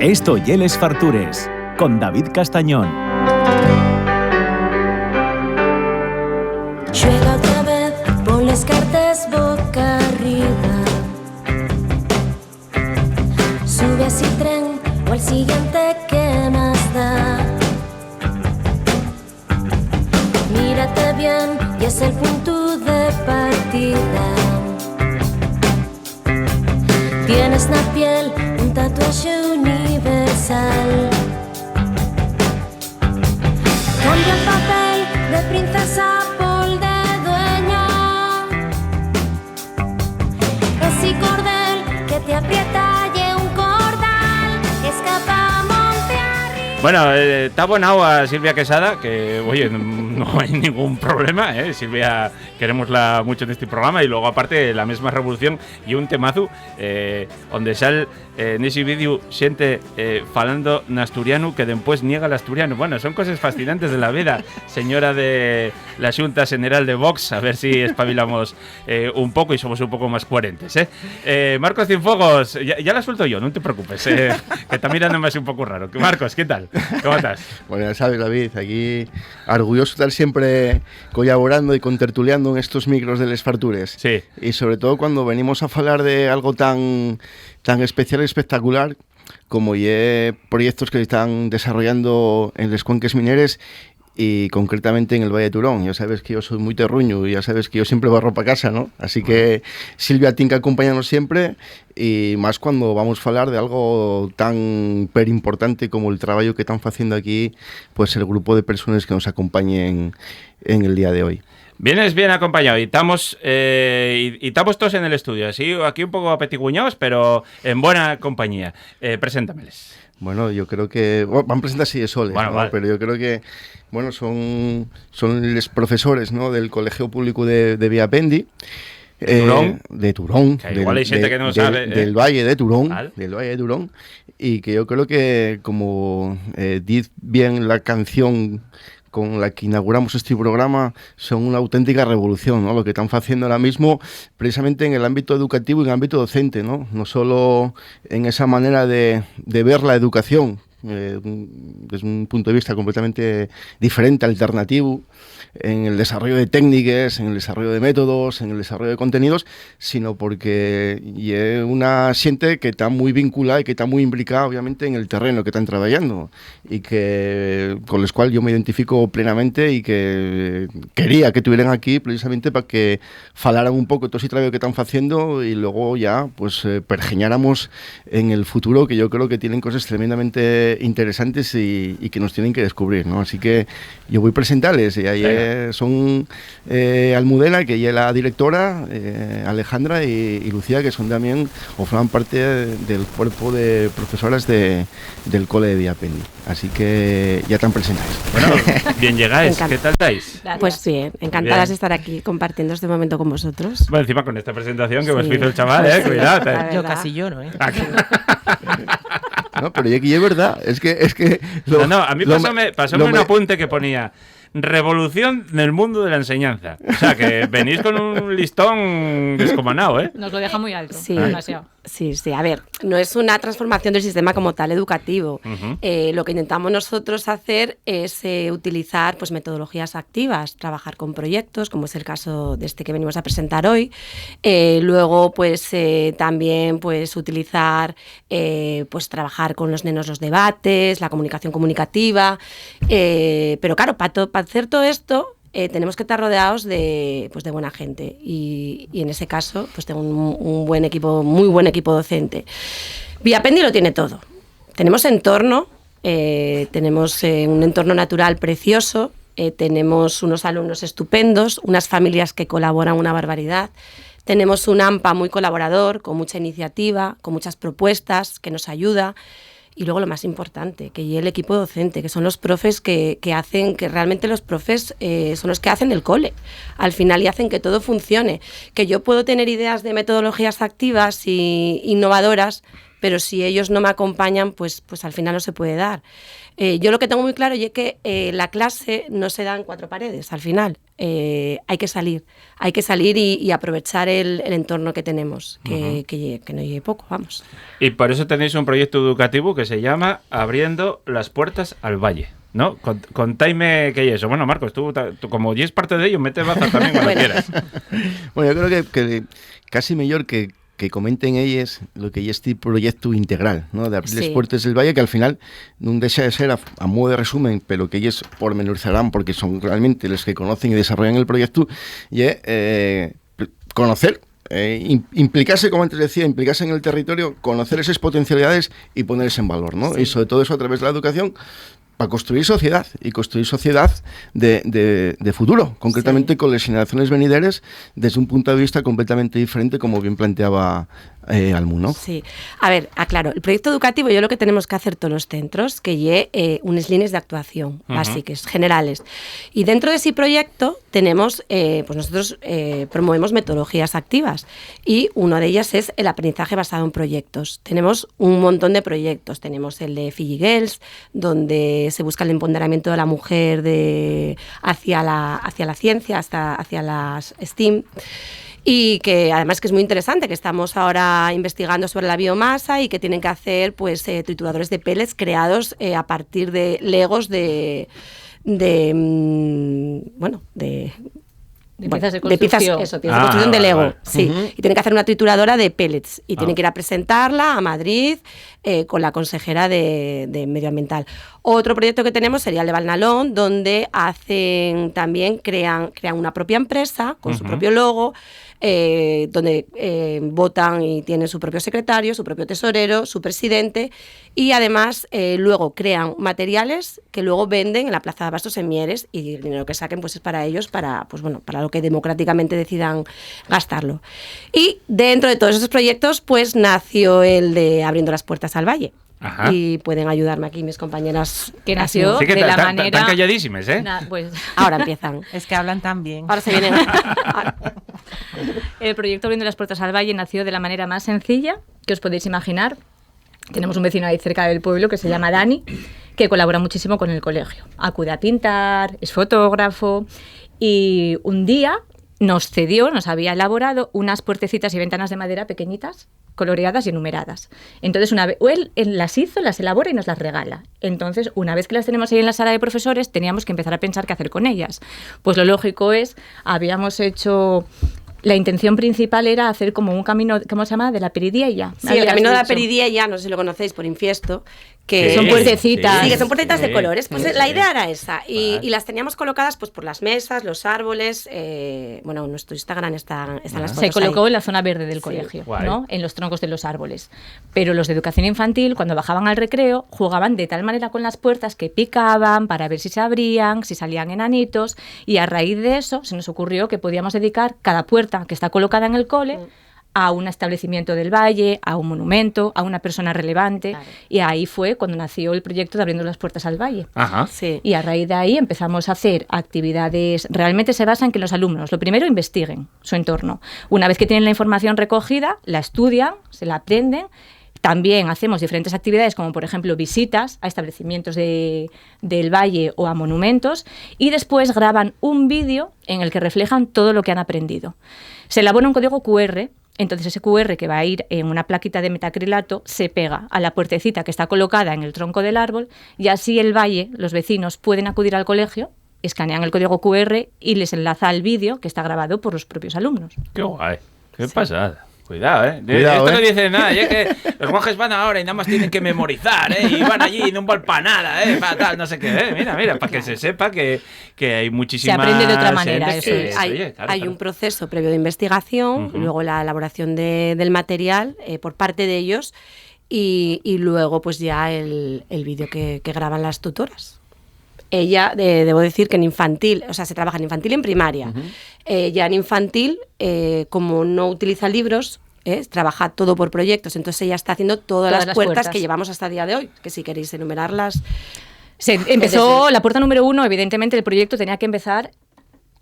Esto y Les Fartures, con David Castañón. Juega otra vez, pon les cartes boca arriba. Sube así tren o al siguiente que más da. Mírate bien y es el punto de partida. Tienes na piel un tatuaje universal. Cambia el papel de princesa por de dueña. Ese cordel que te aprieta y un cordal escapa monte arriba. Bueno, está abonado a Silvia Quesada, que oye, no hay ningún problema, Silvia, queremosla mucho en este programa, y luego aparte la misma revolución y un temazo donde sale en ese vídeo xente falando en asturiano que después niega el asturiano. Bueno, son cosas fascinantes de la vida, señora de la Xunta General de Vox, a ver si espabilamos un poco y somos un poco más coherentes, Marcos Cienfuegos, ya la suelto yo, no te preocupes, que está mirándome así un poco raro. Marcos, ¿qué tal? ¿Cómo estás? Bueno, ya sabes, David, aquí orgulloso de estar siempre colaborando y contertuliando en estos micros de Les Fartures. Sí. Y sobre todo cuando venimos a hablar de algo tan especial y espectacular como proyectos que se están desarrollando en les cuenques mineres y concretamente en el Valle de Turón. Ya sabes que yo soy muy terruño y ya sabes que yo siempre barro para casa, ¿no? Así que Silvia tiene que acompañarnos siempre, y más cuando vamos a hablar de algo tan importante como el trabajo que están haciendo aquí, pues el grupo de personas que nos acompañen en el día de hoy. Vienes bien acompañado y estamos todos en el estudio, así aquí un poco apetiguñados, pero en buena compañía. Preséntameles. Bueno, yo creo que... van a presentarse de soles, bueno, ¿no? Vale. Pero yo creo que son los profesores, ¿no?, del Colegio Público de Villapendi. De Turón. Que igual hay gente que no sabe. Del Valle de Turón. ¿Vale? Del Valle de Turón. Y que yo creo que, como dice bien la canción con la que inauguramos este programa, son una auténtica revolución, ¿no? Lo que están haciendo ahora mismo, precisamente en el ámbito educativo y en el ámbito docente, ¿no? No solo en esa manera de ver la educación, desde un punto de vista completamente diferente, alternativo, en el desarrollo de técnicas, en el desarrollo de métodos, en el desarrollo de contenidos, sino porque es una gente que está muy vinculada y que está muy implicada, obviamente, en el terreno que están trabajando, y que con los cuales yo me identifico plenamente, y que quería que estuvieran aquí precisamente para que falaran un poco de todo ese trabajo que están haciendo, y luego ya pues pergeñáramos en el futuro, que yo creo que tienen cosas tremendamente interesantes y que nos tienen que descubrir, ¿no? Así que yo voy a presentarles, y ahí son Almudena, que ella es la directora, Alejandra y Lucía, que son también o forman parte del cuerpo de profesoras del Cole de Villapendi. Así que ya están presentadas. Bueno, bien llegáis, ¿qué tal estáis? Gracias. Pues bien, encantadas de estar aquí compartiendo este momento con vosotros. Bueno, encima con esta presentación que Sí. me hizo el chaval, Sí, cuidado. Yo casi lloro, No, pero ya que es verdad, es que No, a mí pasóme un apunte que ponía: revolución en el mundo de la enseñanza. O sea, que venís con un listón descomunado, ¿eh? Nos lo deja muy alto, Sí. demasiado. Sí, a ver, no es una transformación del sistema como tal educativo. Uh-huh. Lo que intentamos nosotros hacer es utilizar pues metodologías activas, trabajar con proyectos, como es el caso de este que venimos a presentar hoy. Luego, pues también pues utilizar, pues trabajar con los nenos los debates, la comunicación comunicativa. Pero claro, para hacer todo esto, tenemos que estar rodeados de buena gente, y en ese caso pues tengo un buen equipo, muy buen equipo docente. Villapendi lo tiene todo. Tenemos entorno, tenemos un entorno natural precioso, tenemos unos alumnos estupendos, unas familias que colaboran una barbaridad. Tenemos un AMPA muy colaborador, con mucha iniciativa, con muchas propuestas, que nos ayuda. Y luego lo más importante, que y el equipo docente, que son los profes que hacen, que realmente los profes son los que hacen el cole al final y hacen que todo funcione. Que yo puedo tener ideas de metodologías activas e innovadoras, pero si ellos no me acompañan, pues al final no se puede dar. Yo lo que tengo muy claro es que la clase no se da en cuatro paredes al final. hay que salir y aprovechar el entorno que tenemos, que no lleve poco, vamos. Y por eso tenéis un proyecto educativo que se llama Abriendo las puertas al Valle, ¿no? Contaime qué es eso. Bueno, Marcos, tú como ya es parte de ello, mete baza también cuando quieras. Bueno, yo creo que casi mejor que comenten ellos lo que es este proyecto integral, ¿no? De abrir las puertas del Valle, que al final no deja de ser a modo de resumen, pero que ellos pormenorizarán porque son realmente los que conocen y desarrollan el proyecto, y conocer, implicarse, como antes decía, implicarse en el territorio, conocer esas potencialidades y ponerse en valor, ¿no? Y sobre todo eso a través de la educación, para construir sociedad de futuro, concretamente con las generaciones venideras, desde un punto de vista completamente diferente, como bien planteaba Almu, ¿no? Sí. A ver, aclaro, el proyecto educativo yo lo que tenemos que hacer todos los centros, que lleve unas líneas de actuación básicas, generales. Y dentro de ese proyecto tenemos, pues nosotros promovemos metodologías activas y una de ellas es el aprendizaje basado en proyectos. Tenemos un montón de proyectos. Tenemos el de Fiji Girls, donde se busca el empoderamiento de la mujer hacia la ciencia, hacia las STEAM. Y que además que es muy interesante, que estamos ahora investigando sobre la biomasa y que tienen que hacer pues trituradores de pellets creados a partir de legos de piezas de construcción. Piezas de construcción de Lego, vale. sí. Y tienen que hacer una trituradora de pellets y tienen que ir a presentarla a Madrid con la consejera de Medioambiental. Otro proyecto que tenemos sería el de Valnalón, donde crean una propia empresa con su propio logo, donde votan y tienen su propio secretario, su propio tesorero, su presidente, y además luego crean materiales que luego venden en la Plaza de Abastos en Mieres, y el dinero que saquen pues es para ellos, para lo que democráticamente decidan gastarlo. Y dentro de todos esos proyectos pues nació el de Abriendo las puertas al Valle. Ajá. Y pueden ayudarme aquí mis compañeras. Que nació Sí que de la están manera... calladísimes, ¿eh? Pues Ahora empiezan. Es que hablan tan bien. Ahora se vienen. el proyecto Abriendo las puertas al Valle nació de la manera más sencilla que os podéis imaginar. Tenemos un vecino ahí cerca del pueblo que se llama Dani, que colabora muchísimo con el colegio. Acude a pintar, es fotógrafo, y un día nos había elaborado unas puertecitas y ventanas de madera pequeñitas, coloreadas y enumeradas. Entonces, él las hizo, las elabora y nos las regala. Entonces, una vez que las tenemos ahí en la sala de profesores, teníamos que empezar a pensar qué hacer con ellas. Pues lo lógico habíamos hecho... La intención principal era hacer como un camino, ¿cómo se llama? De la Peridiella. Sí, el camino de la Peridiella, no sé si lo conocéis por Infiesto, que son puertecitas. Sí, que son puertecitas de colores. Pues sí, la idea era esa. Y las teníamos colocadas pues por las mesas, los árboles. Bueno, en nuestro Instagram están las fotos. Se colocó en la zona verde del Sí. colegio, Guay. ¿no? En los troncos de los árboles. Pero los de educación infantil, cuando bajaban al recreo, jugaban de tal manera con las puertas que picaban para ver si se abrían, si salían enanitos, y a raíz de eso se nos ocurrió que podíamos dedicar cada puerta que está colocada en el cole a un establecimiento del valle, a un monumento, a una persona relevante, Claro. y ahí fue cuando nació el proyecto de Abriendo las puertas al Valle. Ajá. Sí. Y a raíz de ahí empezamos a hacer actividades, realmente se basa en que los alumnos, lo primero, investiguen su entorno. Una vez que tienen la información recogida, la estudian, se la aprenden. También hacemos diferentes actividades, como por ejemplo visitas a establecimientos del valle o a monumentos, y después graban un vídeo en el que reflejan todo lo que han aprendido. Se elabora un código QR. Entonces ese QR, que va a ir en una plaquita de metacrilato, se pega a la puertecita que está colocada en el tronco del árbol, y así el valle, los vecinos, pueden acudir al colegio, escanean el código QR y les enlaza al vídeo que está grabado por los propios alumnos. Qué guay. Qué pasada. Cuidado, ¿eh? Cuidado, Esto no ¿eh? dice nada. Y es que los guajes van ahora y nada más tienen que memorizar, ¿eh? Y van allí y no van para nada, ¿eh? Para tal, no sé qué, ¿eh? Mira, para que se sepa que hay muchísimas... Se aprende de otra manera, gente eso que- es. oye, claro, Hay claro. un proceso previo de investigación, luego la elaboración del material por parte de ellos y luego pues ya el vídeo que graban las tutoras. Ella, debo decir que en infantil, o sea, se trabaja en infantil y en primaria. Ya en infantil, como no utiliza libros, trabaja todo por proyectos, entonces ella está haciendo todas las puertas que llevamos hasta el día de hoy, que si queréis enumerarlas... Se empezó la puerta número 1, evidentemente el proyecto tenía que empezar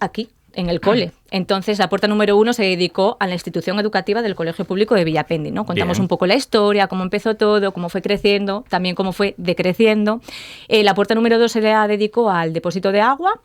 aquí, en el cole. Entonces la puerta número 1 se dedicó a la institución educativa del Colegio Público de Villapendi, ¿no? Contamos Bien. un poco la historia, cómo empezó todo, cómo fue creciendo, también cómo fue decreciendo. La puerta número 2 se la dedicó al depósito de agua.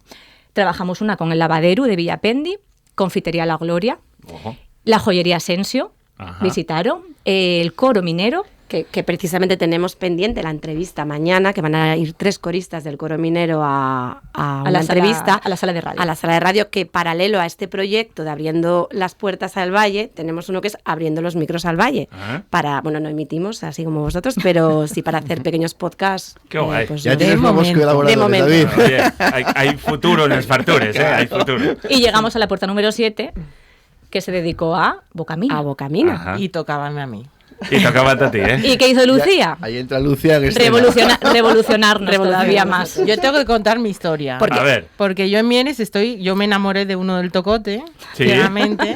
Trabajamos una con el Lavadero de Villapendi, Confitería La Gloria, Ojo. la Joyería Asensio, Ajá. visitaron, el Coro Minero. Que precisamente tenemos pendiente la entrevista mañana, que van a ir 3 coristas del Coro Minero a una entrevista. A la sala de radio. A la sala de radio, que paralelo a este proyecto de Abriendo las Puertas al Valle, tenemos uno que es Abriendo los Micros al Valle. Ajá. Bueno, no emitimos así como vosotros, pero sí para hacer pequeños podcasts. Qué guay. Pues Ya de tienes nuevos momento. colaboradores, De momento. David. Oye, hay futuro en los Fartures, hay futuro. Y llegamos a la puerta número 7, que se dedicó a Bocamina. A Bocamina. Ajá. Y tocábame a mí. Y tocaba a ti, ¿eh? ¿Y qué hizo Lucía? Ahí entra Lucía. Que Revolucionarnos todavía más. Yo tengo que contar mi historia. A ver. Porque yo en Mieres yo me enamoré de uno del Tocote, Sí. ciegamente,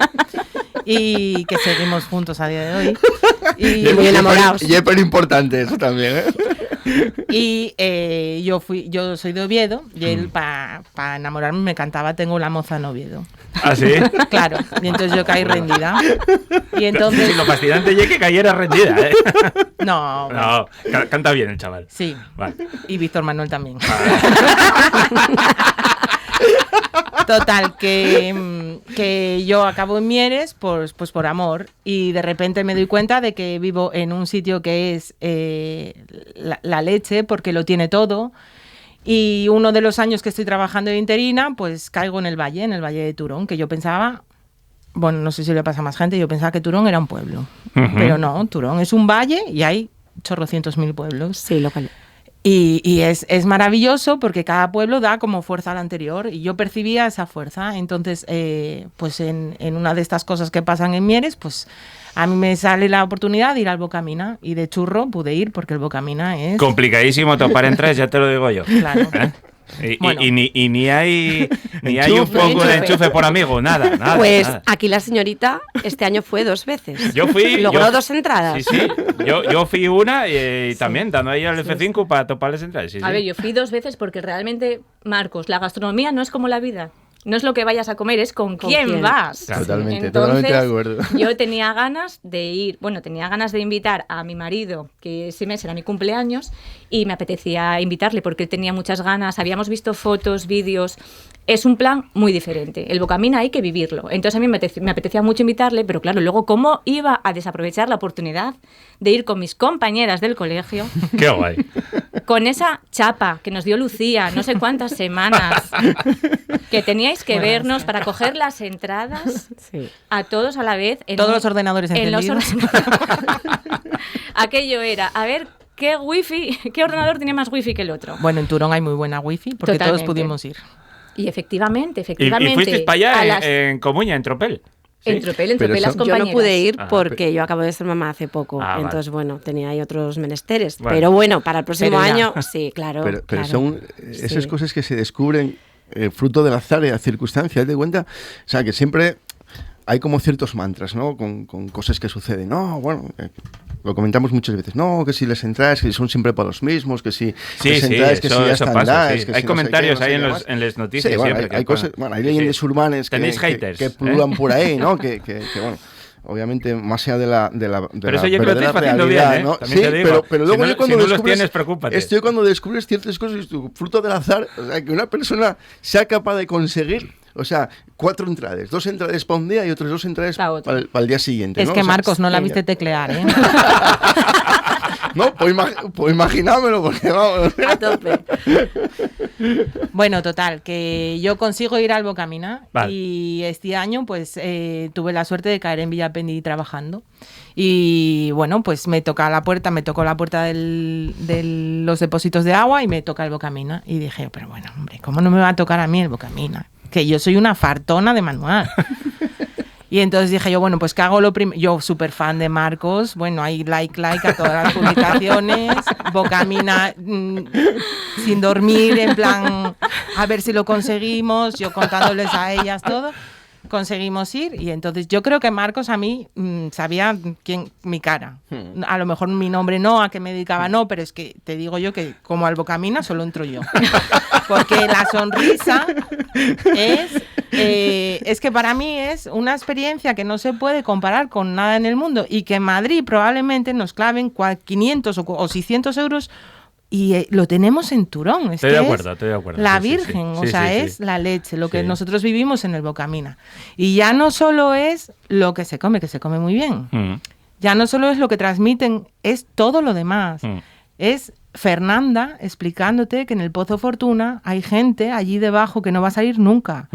y que seguimos juntos a día de hoy. Y muy enamorados. Y es pero importante eso también, ¿eh? Y yo soy de Oviedo, y él para enamorarme me cantaba Tengo la moza en Oviedo. ¿Ah, sí? Claro, y entonces yo caí rendida. Y entonces... Sí, lo fascinante ya es que cayera rendida, ¿eh? No, No, canta bien el chaval. sí. Vale. Y Víctor Manuel también. Total, que yo acabo en Mieres pues por amor, y de repente me doy cuenta de que vivo en un sitio que es la leche, porque lo tiene todo. Y uno de los años que estoy trabajando de interina, pues caigo en el Valle de Turón, que yo pensaba, bueno, no sé si le pasa a más gente, yo pensaba que Turón era un pueblo. Ujú. Pero no, Turón es un valle y hay chorrocientos mil pueblos. Sí, local. Y es maravilloso porque cada pueblo da como fuerza al anterior, y yo percibía esa fuerza. Entonces, pues en una de estas cosas que pasan en Mieres, pues a mí me sale la oportunidad de ir al Bocamina, y de churro pude ir porque el Bocamina es... Complicadísimo topar en 3, ya te lo digo yo. Claro. ¿Eh? Bueno. Y ni hay un poco de enchufe por amigo, nada. Pues nada. aquí la señorita este año fue 2 veces. Yo fui... Logró yo- 2 entradas. Sí. Yo fui una y también dando ahí al F5 para topar las entradas. Sí, A sí. ver, yo fui 2 veces porque realmente, Marcos, la gastronomía no es como la vida. No es lo que vayas a comer, es con quién vas. Claro. Totalmente de acuerdo. Yo tenía ganas de ir, tenía ganas de invitar a mi marido, que ese mes era mi cumpleaños, y me apetecía invitarle porque él tenía muchas ganas, habíamos visto fotos, vídeos. Es un plan muy diferente. El Bocamina hay que vivirlo. Entonces a mí me apetecía mucho invitarle, pero claro, luego cómo iba a desaprovechar la oportunidad de ir con mis compañeras del colegio, Qué guay. con esa chapa que nos dio Lucía, no sé cuántas semanas, que teníais que vernos para coger las entradas Sí. a todos a la vez. Todos los ordenadores en los encendidos. Aquello era, a ver, ¿qué ordenador tiene más wifi que el otro? Bueno, en Turón hay muy buena wifi porque todos Totalmente. pudimos ir. Y efectivamente. ¿Y fuisteis para allá a las- en Comuña, en Tropel? ¿Sí? En Tropel Pero las eso- Yo compañeras. no pude ir Ah, porque yo acabo de ser mamá hace poco. Ah, vale. Entonces, bueno, tenía ahí otros menesteres. Bueno. Pero bueno, para el próximo Pero ya. año, sí, claro. Pero claro. son esas Sí. cosas que se descubren fruto del azar y de las circunstancias, ¿te cuenta? O sea, que siempre hay como ciertos mantras, ¿no? Con cosas que suceden. No, bueno, lo comentamos muchas veces. No, que si les entradas, que son siempre para los mismos, que si Sí, les sí, entradas, que eso si ya pasa, están dadas, sí. que Hay si comentarios no sé ahí qué en más. las noticias Sí, bueno, siempre. hay cosas, bueno, hay leyendas urbanas Tenéis que haters, pululan por ahí, ¿no? que bueno, obviamente más allá de la Pero eso yo creo que lo estáis haciendo bien, ¿eh? ¿no? También Sí, te digo. pero luego Si yo cuando no los descubres, tienes, preocúpate. estoy cuando descubres ciertas cosas, fruto del azar, o sea, que una persona sea capaz de conseguir, o sea, 4 entradas, 2 entradas para un día y otras 2 entradas Pa' otro. para el día siguiente. Es ¿no? que O sea, Marcos no la viste teclear, ¿eh? No, pues imaginármelo, porque vamos. A tope. Bueno, total, que yo consigo ir al Bocamina. Vale. Y este año pues tuve la suerte de caer en Villapendi trabajando. Y bueno, pues me tocó la puerta de los depósitos de agua, y me toca el Bocamina. Y dije, pero bueno, hombre, ¿cómo no me va a tocar a mí el Bocamina? Que yo soy una fartona de manual. Y entonces dije yo, bueno, pues que hago lo primero. Yo súper fan de Marcos, bueno, hay like a todas las publicaciones, Bocamina sin dormir, en plan, a ver si lo conseguimos, yo contándoles a ellas todo. Conseguimos ir, y entonces yo creo que Marcos a mí sabía mi cara. A lo mejor mi nombre no, a qué me dedicaba no, pero es que te digo yo que como al Bocamina solo entro yo. Porque la sonrisa es que para mí es una experiencia que no se puede comparar con nada en el mundo, y que en Madrid probablemente nos claven 500 o 600 euros y lo tenemos en Turón. Estoy de acuerdo. La Sí, Virgen, sí. o sea, Sí. es la leche, lo que Sí. nosotros vivimos en el Bocamina. Y ya no solo es lo que se come muy bien. Ya no solo es lo que transmiten, es todo lo demás. Es Fernanda explicándote que en el Pozo Fortuna hay gente allí debajo que no va a salir nunca.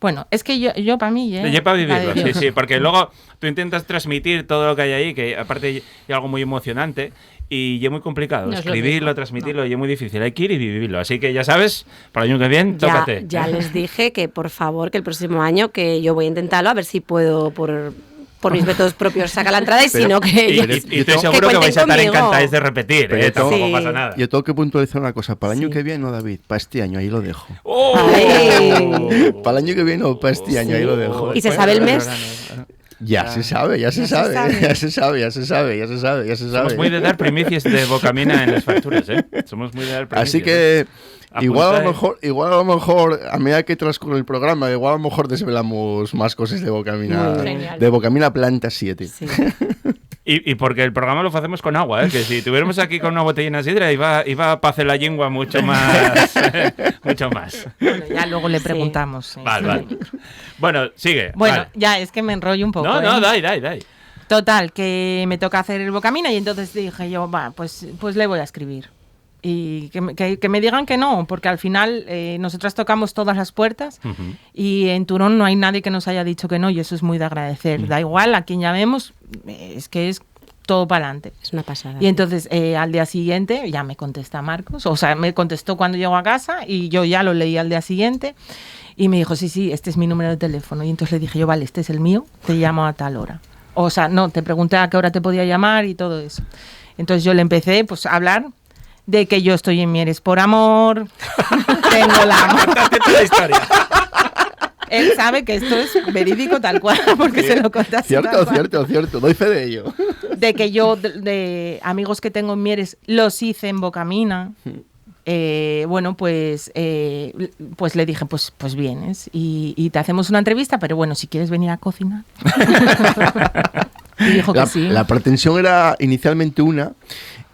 Bueno, es que yo para mí... Yo para vivirlo, sí, porque luego tú intentas transmitir todo lo que hay ahí, que aparte es algo muy emocionante y es muy complicado. No es lo Escribirlo, mismo, transmitirlo, y es muy difícil. Hay que ir y vivirlo. Así que ya sabes, para el año que viene, tócate. Ya les dije que por favor, que el próximo año que yo voy a intentarlo, a ver si puedo por mis métodos propios sacar la entrada y si no que Y ellos estoy seguro que vais a estar encantados de repetir, Pero tampoco sí. pasa nada. Yo tengo que puntualizar una cosa. Para el año Sí. que viene, no, David. Para este año, ahí lo dejo. ¡Oh! Ay. Para el año que viene o para este año, ahí lo dejo. ¿Y se sabe el mes? Ya se sabe. Somos muy de dar primicias de Bocamina en las facturas, ¿eh? Somos muy de dar primicias. Así que igual a Apuntáis. lo mejor, a medida que transcurre el programa, igual a lo mejor desvelamos más cosas de Bocamina. Muy genial. De Bocamina Planta 7. Sí. Y porque el programa lo hacemos con agua, ¿eh? Que si tuviéramos aquí con una botellina de sidra iba a pacer la lengua mucho más. Mucho más. Bueno, ya luego le Sí. preguntamos. Sí. Vale. Bueno, sigue. Bueno, vale. ya, es que me enrollo un poco. No, ¿eh? dai. Total, que me toca hacer el Bocamina y entonces dije yo, pues le voy a escribir. Y que me digan que no, porque al final nosotras tocamos todas las puertas y en Turón no hay nadie que nos haya dicho que no y eso es muy de agradecer. Da igual a quien llamemos, es que es todo para adelante. Es una pasada. Y entonces al día siguiente ya me contesta Marcos, o sea, me contestó cuando llegó a casa y yo ya lo leí al día siguiente y me dijo, sí, este es mi número de teléfono. Y entonces le dije yo, vale, este es el mío, te llamo a tal hora. O sea, no, te pregunté a qué hora te podía llamar y todo eso. Entonces yo le empecé pues, a hablar de que yo estoy en Mieres por amor, tengo la... Contate toda la historia. Él sabe que esto es verídico tal cual, porque se lo conté así tal cual. Cierto. Doy fe de ello. De que yo, de amigos que tengo en Mieres, los hice en Bocamina. Bueno, pues le dije, pues vienes y te hacemos una entrevista, pero bueno, si quieres venir a cocinar. Y dijo que sí. La pretensión era inicialmente una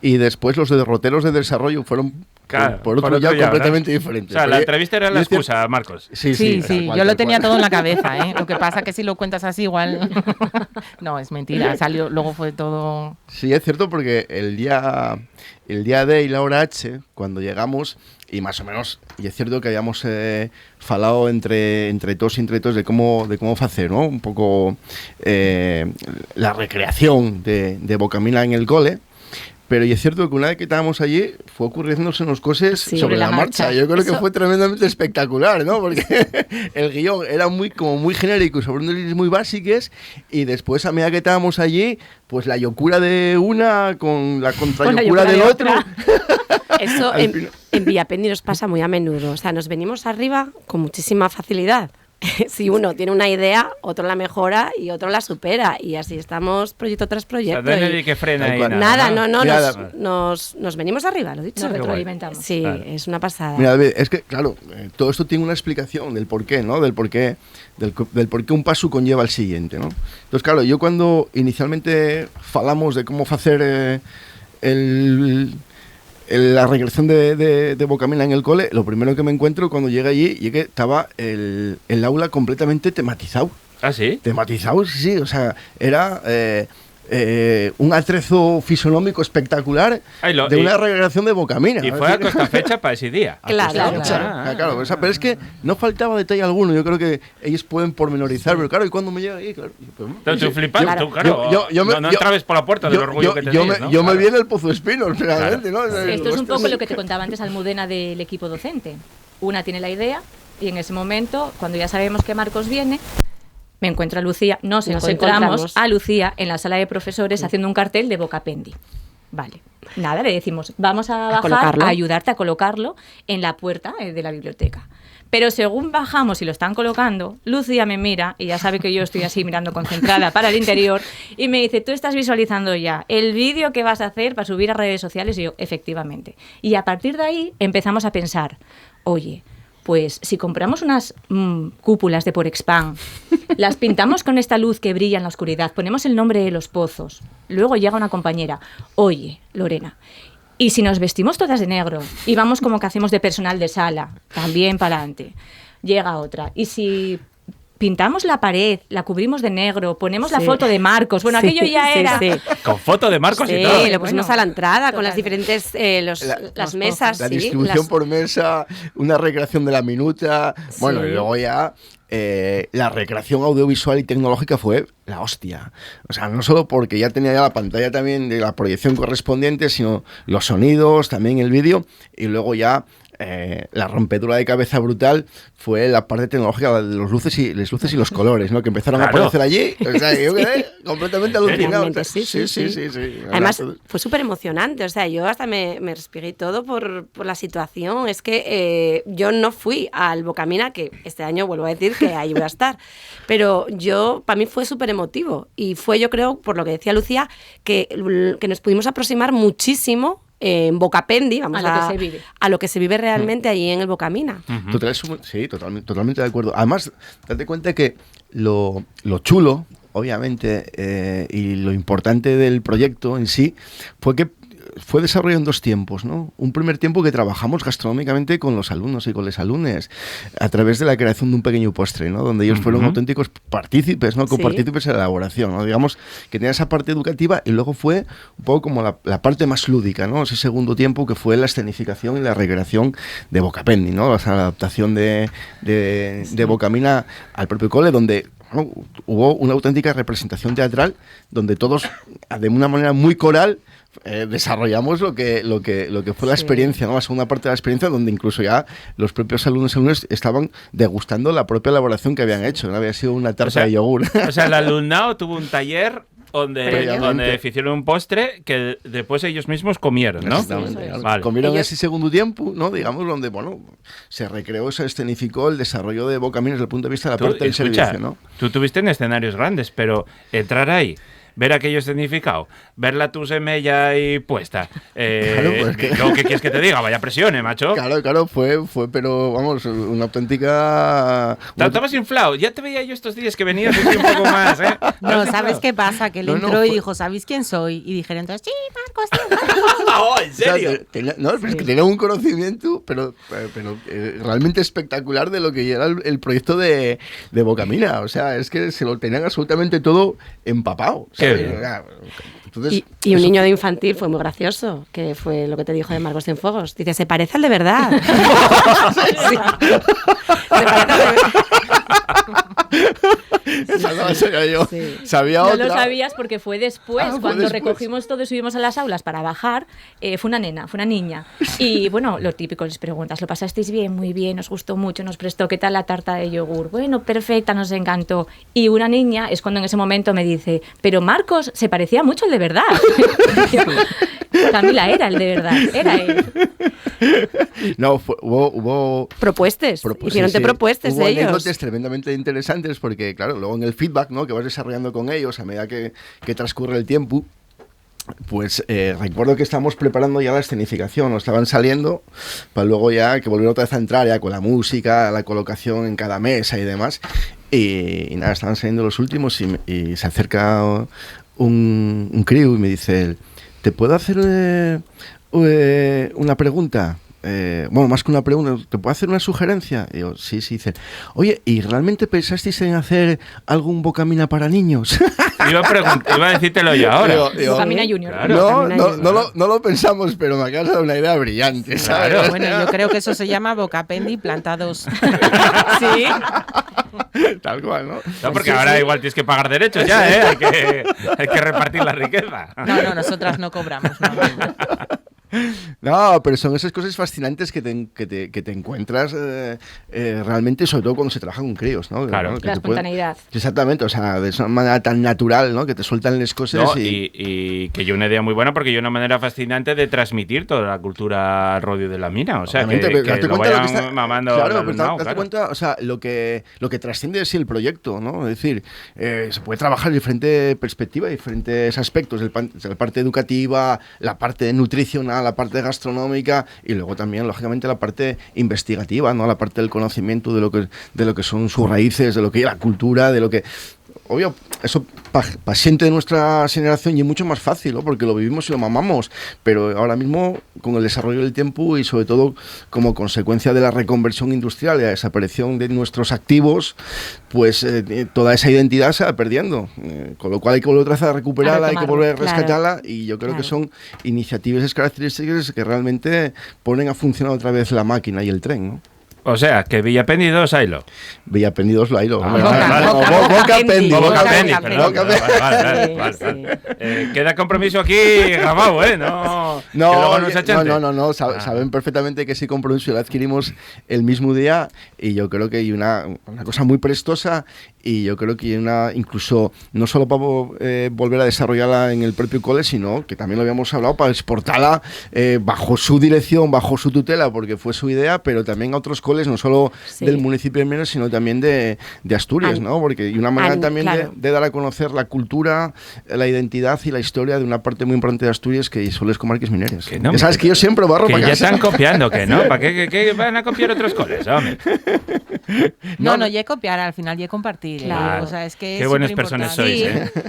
y después los derroteros de desarrollo fueron Claro, por otro ya ya, completamente ¿verdad? diferentes. O sea, la entrevista era la Yo decía- excusa, Marcos. Sí, tal cual, yo lo tal tenía cual. todo en la cabeza, ¿eh? Lo que pasa que si lo cuentas así igual... No, es mentira, salió, luego fue todo... Sí, es cierto porque el día D y la hora H, cuando llegamos, y más o menos, y es cierto que habíamos falado entre todos y entre todos de cómo hacer, ¿no? Un poco la recreación de Bocamina en el cole. Pero y es cierto que una vez que estábamos allí fue ocurriéndose unas cosas Sí, sobre la marcha. Yo creo que Eso. fue tremendamente espectacular, ¿no? Porque el guión era muy genérico, sobre unas líneas muy básicas y después a medida que estábamos allí, pues la locura de una con la contralocura del otro. Eso Al en, final- en Villapendi nos pasa muy a menudo. O sea, nos venimos arriba con muchísima facilidad. Si uno tiene una idea, otro la mejora y otro la supera. Y así estamos proyecto tras O sea, proyecto. no hay y nadie que frena Tal ahí. cual. nada, no, Mira, nos venimos arriba, lo he dicho. Nos guay. retroalimentamos. Sí, Claro. es una pasada. Mira, David, es que, claro, todo esto tiene una explicación del porqué, ¿no? Del porqué un paso conlleva al siguiente, ¿no? Entonces, claro, yo cuando inicialmente falamos de cómo hacer la regresión de Bocamina en el cole, lo primero que me encuentro cuando llegué allí es que estaba el aula completamente tematizado. ¿Ah, sí? Tematizado, sí, o sea, era un atrezo fisonómico espectacular Ay, de una recreación de Bocamina. Y fue a costa fecha para ese día. Claro, Claro, claro. claro, o sea, pero es que no faltaba detalle alguno. Yo creo que ellos pueden pormenorizar, pero claro, y cuando me llega ahí, claro. Entonces, tú flipas, Claro. tú, claro. no entrabes por la puerta del orgullo que tenías, ¿no? Yo me Claro. vi en el Pozo Espinos, realmente, ¿no? Esto es un poco lo que te contaba antes Almudena del equipo docente. Una tiene la idea y en ese momento, cuando ya sabemos que Marcos viene, me encuentro a Lucía, nos encontramos a Lucía en la sala de profesores haciendo un cartel de Bocapendi. Vale, nada, le decimos, vamos a bajar colocarlo. a ayudarte a colocarlo en la puerta de la biblioteca. Pero según bajamos y lo están colocando, Lucía me mira y ya sabe que yo estoy así mirando concentrada para el interior y me dice, tú estás visualizando ya el vídeo que vas a hacer para subir a redes sociales y yo, efectivamente. Y a partir de ahí empezamos a pensar, oye, pues si compramos unas cúpulas de Porexpan Las pintamos con esta luz que brilla en la oscuridad, ponemos el nombre de los pozos. Luego llega una compañera, oye, Lorena, y si nos vestimos todas de negro y vamos como que hacemos de personal de sala, también para adelante. Llega otra, y si pintamos la pared, la cubrimos de negro, ponemos la foto de Marcos. Bueno, aquello ya era... Sí. Con foto de Marcos y todo. Sí, lo pusimos a la entrada con las diferentes las mesas. La distribución por mesa, una recreación de la minuta. Bueno, y luego ya la recreación audiovisual y tecnológica fue la hostia. O sea, no solo porque ya tenía ya la pantalla también de la proyección correspondiente, sino los sonidos, también el vídeo, y luego ya la rompedura de cabeza brutal fue la parte tecnológica de las luces y los colores, ¿no? Que empezaron a aparecer allí. O sea, yo quedé completamente alucinado. Sí. Además, fue súper emocionante. O sea, yo hasta me respiré todo por la situación. Es que yo no fui al Bocamina, que este año vuelvo a decir que ahí voy a estar. Pero para mí fue súper emotivo. Y fue, yo creo, por lo que decía Lucía, que nos pudimos aproximar muchísimo en Bocapendi, vamos a lo que se vive realmente allí en el Bocamina. Sí, totalmente de acuerdo. Además, date cuenta que lo chulo, obviamente, y lo importante del proyecto en sí, fue que fue desarrollado en dos tiempos, ¿no? Un primer tiempo que trabajamos gastronómicamente con los alumnos y con las alumnas a través de la creación de un pequeño postre, ¿no? Donde ellos fueron auténticos partícipes, ¿no? Copartícipes en la elaboración, ¿no? Digamos que tenía esa parte educativa y luego fue un poco como la parte más lúdica, ¿no? Ese segundo tiempo que fue la escenificación y la recreación de Bocapendi, ¿no? O sea, la adaptación de Bocamina al propio cole, donde hubo una auténtica representación teatral donde todos, de una manera muy coral, desarrollamos lo que fue la experiencia, ¿no? La segunda parte de la experiencia, donde incluso ya los propios alumnos estaban degustando la propia elaboración que habían hecho, ¿no? Había sido una tarta de yogur. O sea, el alumnado tuvo un taller donde hicieron un postre que después ellos mismos comieron, ¿no? Exactamente. Vale. Comieron ese segundo tiempo, ¿no? Digamos, donde, se recreó, se escenificó el desarrollo de Bocamina desde el punto de vista de la parte del servicio, ¿no? Tú tuviste en escenarios grandes, pero entrar ahí, ver aquello escenificado, verla tu semella ahí puesta. Claro, pues ¿qué quieres que te diga? Vaya presión, macho. Claro, fue, pero vamos, una auténtica... Estabas inflado. Ya te veía yo estos días que venías un poco más, ¿eh? No, ¿sabes qué pasa? Que él entró y dijo, ¿sabéis quién soy? Y dijeron entonces, sí, Marcos, Oh, ¿en serio? O sea, es que tenía un conocimiento, pero realmente espectacular de lo que era el proyecto de Bocamina. O sea, es que se lo tenían absolutamente todo empapado. Entonces, y un niño de infantil fue muy gracioso, que fue lo que te dijo de Marcos Cienfuegos. Dice, se parece al de verdad. Sí. Se parece al de verdad. Esa no la sabía yo. Sí. Sabía no otra. lo sabías porque fue después, fue cuando después. recogimos todo y subimos a las aulas para bajar, fue una niña. Y bueno, lo típico, les preguntas, ¿lo pasasteis bien? Muy bien, nos gustó mucho, nos prestó, ¿qué tal la tarta de yogur? Bueno, perfecta, nos encantó. Y una niña es cuando en ese momento me dice, pero Marcos se parecía mucho al de verdad. Camila era el de verdad, era él. No, hubo propuestas. Hicieron propuestas hubo ellos. anécdotas tremendamente interesantes porque, claro, luego en el feedback, ¿no?, que vas desarrollando con ellos a medida que transcurre el tiempo, pues recuerdo que estábamos preparando ya la escenificación, estaban saliendo para luego ya que volvieron otra vez a entrar ya con la música, la colocación en cada mesa y demás. Y nada, estaban saliendo los últimos y se acerca un crío y me dice, ¿te puedo hacer una pregunta? Bueno, más que una pregunta, ¿te puedo hacer una sugerencia? Y yo, sí, dice, oye, ¿y realmente pensasteis en hacer algún Bocamina para niños? Iba a decírtelo yo ahora. Bocamina Junior. Claro. No lo pensamos, pero me acabas de dar una idea brillante, ¿sabes? Claro. Bueno, yo creo que eso se llama Bocapendi plantados. Sí. Tal cual, ¿no? No, porque ahora igual tienes que pagar derechos ya, ¿eh? Hay que repartir la riqueza. No, nosotras no cobramos. No. No, pero son esas cosas fascinantes que te encuentras realmente, sobre todo cuando se trabaja con críos, ¿no? Claro. Que La te pueden- espontaneidad. Exactamente, o sea, de esa manera tan natural, ¿no? Que te sueltan las cosas No, y que yo una idea muy buena porque yo una manera fascinante de transmitir toda la cultura rodeo de la mina. O sea, Obviamente, que pero date lo cuenta de vayan que está- mamando Claro, al pero alumnado, date claro. cuenta, o sea, lo que trasciende es el proyecto, ¿no? Es decir, se puede trabajar de diferente perspectiva, diferentes aspectos, la parte educativa, la parte nutricional, cultural, la parte gastronómica y luego también, lógicamente, la parte investigativa, ¿no? La parte del conocimiento de lo que son sus raíces, de lo que es la cultura, de lo que... Obvio, eso para gente de nuestra generación y es mucho más fácil, ¿no? Porque lo vivimos y lo mamamos, pero ahora mismo con el desarrollo del tiempo y sobre todo como consecuencia de la reconversión industrial y la desaparición de nuestros activos, pues toda esa identidad se va perdiendo, con lo cual hay que volver otra vez a recuperarla, hay que volver a rescatarla, y yo creo que son iniciativas características que realmente ponen a funcionar otra vez la máquina y el tren, ¿no? O sea, que Villapendi 2, haylo. Villapendi 2, haylo. Bocapendi, perdón. Bocapendi. Vale. Queda compromiso aquí grabado, ¿eh? No, saben perfectamente que ese compromiso lo adquirimos el mismo día, y yo creo que hay una cosa muy prestosa, y yo creo que hay una, incluso no solo para volver a desarrollarla en el propio cole, sino que también lo habíamos hablado para exportarla bajo su dirección, bajo su tutela, porque fue su idea, pero también a otros coles, no solo del municipio de Mieres, sino también de Asturias, ¿no? Porque hay una manera también de dar a conocer la cultura, la identidad y la historia de una parte muy importante de Asturias, que son las comarcas mineras. Que no, sabes que yo siempre barro para casa. Que ya están copiando, que no, ¿para qué van a copiar otros coles, hombre? No, ya copiar, al final ya compartir. Claro. O sea, es que qué buenas personas sois,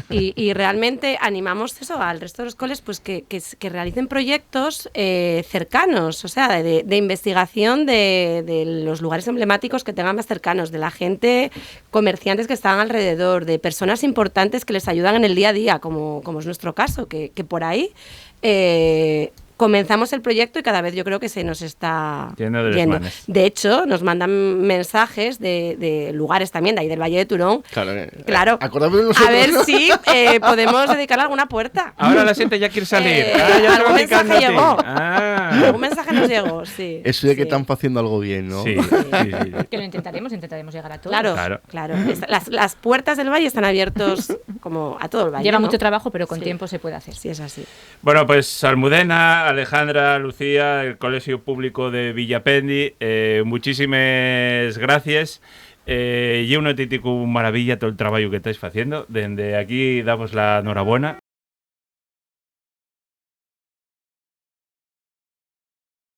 y realmente animamos eso al resto de los coles, pues que realicen proyectos cercanos, o sea, de investigación de los lugares emblemáticos que tengan más cercanos, de la gente, comerciantes que están alrededor, de personas importantes que les ayudan en el día a día, como es nuestro caso, que por ahí comenzamos el proyecto y cada vez yo creo que se nos está yendo. De hecho, nos mandan mensajes de lugares también, de ahí del Valle de Turón. Claro. A ver si podemos dedicarle alguna puerta. Ahora la gente ya quiere salir. Algún mensaje llegó. Algún mensaje nos llegó, sí. Eso de que están haciendo algo bien, ¿no? Sí. Que lo intentaremos llegar a todos. Claro. Las puertas del Valle están abiertos como a todo el Valle. Lleva mucho trabajo, pero con tiempo se puede hacer. Sí, es así. Bueno, pues Almudena, Alejandra, Lucía, el Colegio Público de Villapendi, muchísimas gracias. Y una auténtica maravilla todo el trabajo que estáis haciendo. Desde aquí damos la enhorabuena